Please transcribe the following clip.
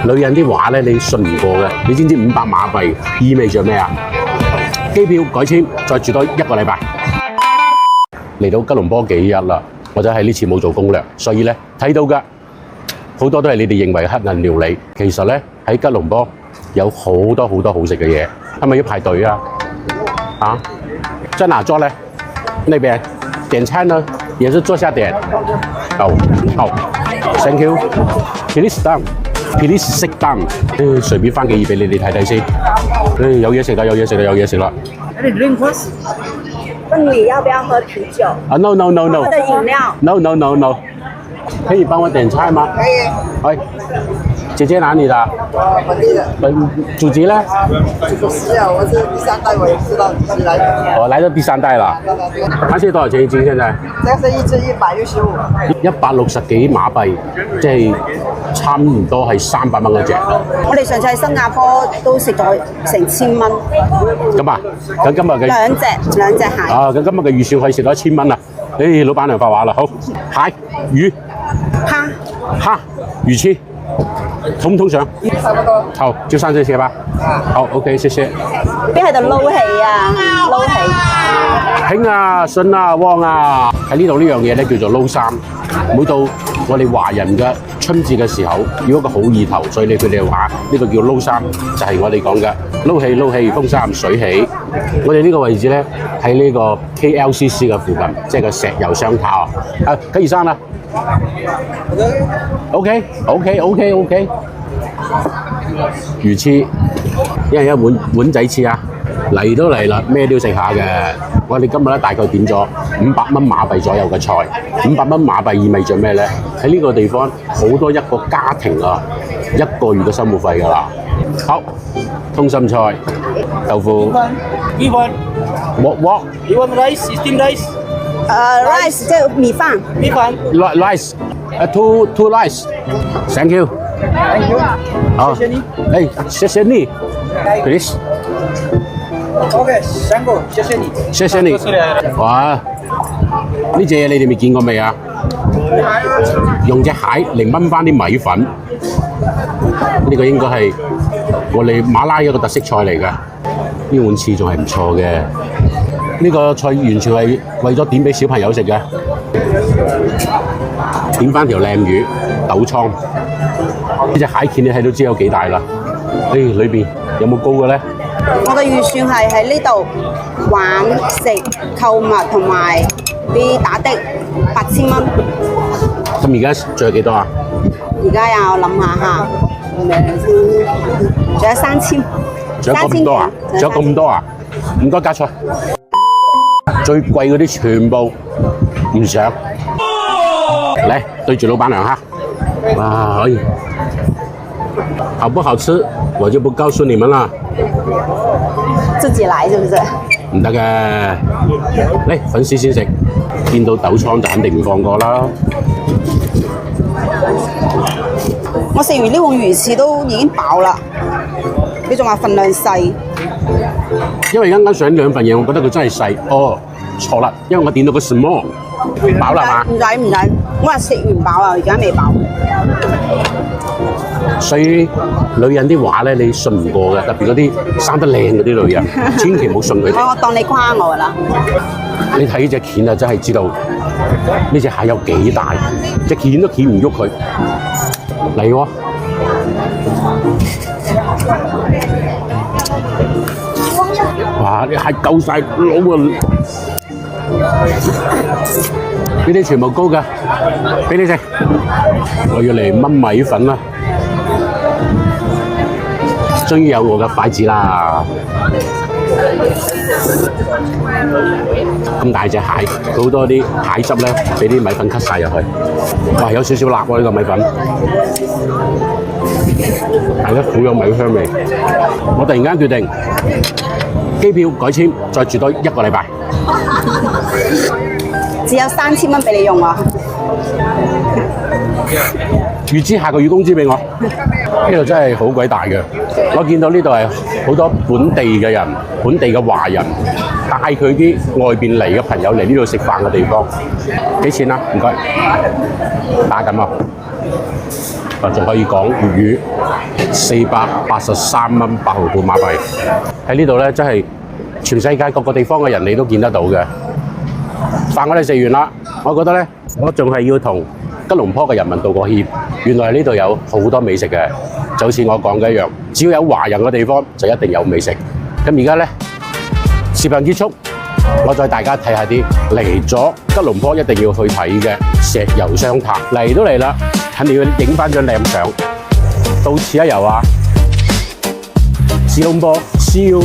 女人啲話咧，你信唔過嘅。你知唔知500馬幣意味著咩啊？機票改簽，再住多1個禮拜。嚟到吉隆坡幾日啦，我就係呢次冇做攻略，所以咧睇到嘅好多都係你哋認為嘅黑人料理。其實咧喺吉隆坡有好多好食嘅嘢，係咪要排隊啊？啊，在哪做呢？那邊點餐呢，也是坐下點。好，thank you。Please down，please sit down。隨便翻幾頁俾你哋睇睇先。有嘢食啦，有嘢食啦，有嘢食啦。你 drink first。問你要不要喝啤酒？啊 ，no。我的飲料。No。可以幫我點菜嗎？可以。哎，姐姐哪裡的？本地的。祖籍呢？不是啊，我是第3代，我也知道你是來的。我來到第3代了。那些多少錢一斤現在？這個是一隻165。160幾馬幣，即係差唔多係300蚊一隻。我哋上次喺新加坡都食咗成1000蚊。咁啊，咁今日嘅兩隻蟹。啊，咁今日嘅預算可以食到1000蚊啦。老闆娘發話啦，好，蟹、魚、蝦、魚翅，通唔通上？差不多。好，就上這些吧。好 ，OK，謝謝。邊喺度撈氣啊？撈氣。興啊，順啊，旺啊！喺呢度呢樣嘢咧叫做撈衫。每到我哋華人嘅春節嘅時候，要一個好意頭，所以佢哋話呢個叫撈衫，就係我哋講嘅撈氣、風衫、水起。我哋呢個位置咧喺呢個 KLCC 嘅附近，即係個石油商塔啊。可以上啦。OK。魚翅，一人一碗仔翅啊！嚟都嚟啦，咩都要食下嘅。我哋今日咧大概點咗500蚊馬幣左右嘅菜。500蚊馬幣意味著咩咧？喺呢個地方好多一個家庭啊，1個月嘅生活費㗎啦。好，通心菜、豆腐。We want. What? You want rice? Steamed rice? rice 即係米飯。米飯。Rice. Two rice. Thank you. Thank you. 好，謝謝你。謝謝你。Please. OK，香港，謝謝你。謝謝你。哇！呢隻嘢你哋未見過未啊？用隻蟹嚟炆翻啲米粉，呢個應該係我哋馬拉一個特色菜嚟嘅。呢碗翅仲係唔錯嘅。呢個菜完全係為咗點俾小朋友食嘅。點翻條靚魚，豆倉。呢隻蟹鉗你睇都知有幾大啦。裏邊有冇膏嘅咧？我嘅預算係喺呢度玩、食、購物同埋啲打的8000蚊。咁而家仲有幾多啊？而家又諗下嚇，仲有3000。仲有咁多啊？仲有咁多啊？唔該加菜。最貴嗰啲全部唔上。嚟對住老闆娘嚇。哇！可以。好不好吃，我就不告訴你們啦。自己來是不是？唔得嘅，嚟粉絲先食，見到豆倉就肯定唔放過啦。我食完呢碗魚翅都已經飽啦，你仲話份量細？因為啱啱上2份嘢，我覺得佢真係細。哦，錯啦，因為我點到個 small， 飽啦嘛。唔使，我話食完飽啊，而家未飽。所以女人啲話咧，你信唔過嘅，特別嗰啲生得靚嗰啲女人，千祈唔好信佢哋。我當你誇我啦。你睇呢隻鉗啊，真係知道呢隻蟹有幾大，隻鉗都鉗唔喐佢。嚟喎！哇！啲蟹夠晒老啊！呢啲全部高㗎，俾你食。我要嚟炆米粉啦！終於有我嘅筷子啦！咁大隻蟹，佢好多啲蟹汁咧，俾啲米粉吸晒入去。哇，有少少辣喎呢個米粉，係咯，好有米香味。我突然間決定機票改簽，再住多1個禮拜。只有3000蚊俾你用啊！預支下個月工資俾我。呢度真係好鬼大嘅。我見到呢度係好多本地嘅人、本地嘅華人帶佢啲外邊嚟嘅朋友嚟呢度食飯嘅地方。幾錢啊？唔該，打緊喎。仲可以講粵語。483蚊8毫半馬幣。喺呢度咧，真係全世界各個地方嘅人你都見得到嘅。飯我哋食完啦，我覺得咧，我仲係要同吉隆坡嘅人民道個歉。原來呢度有好多美食嘅，就好似我講嘅一樣，只要有華人嘅地方就一定有美食。咁而家咧，視頻結束，我再大家睇下啲嚟咗吉隆坡一定要去睇嘅石油雙塔。嚟都嚟啦，肯定要影翻張靚相，到此一遊啊！吉隆坡，See you。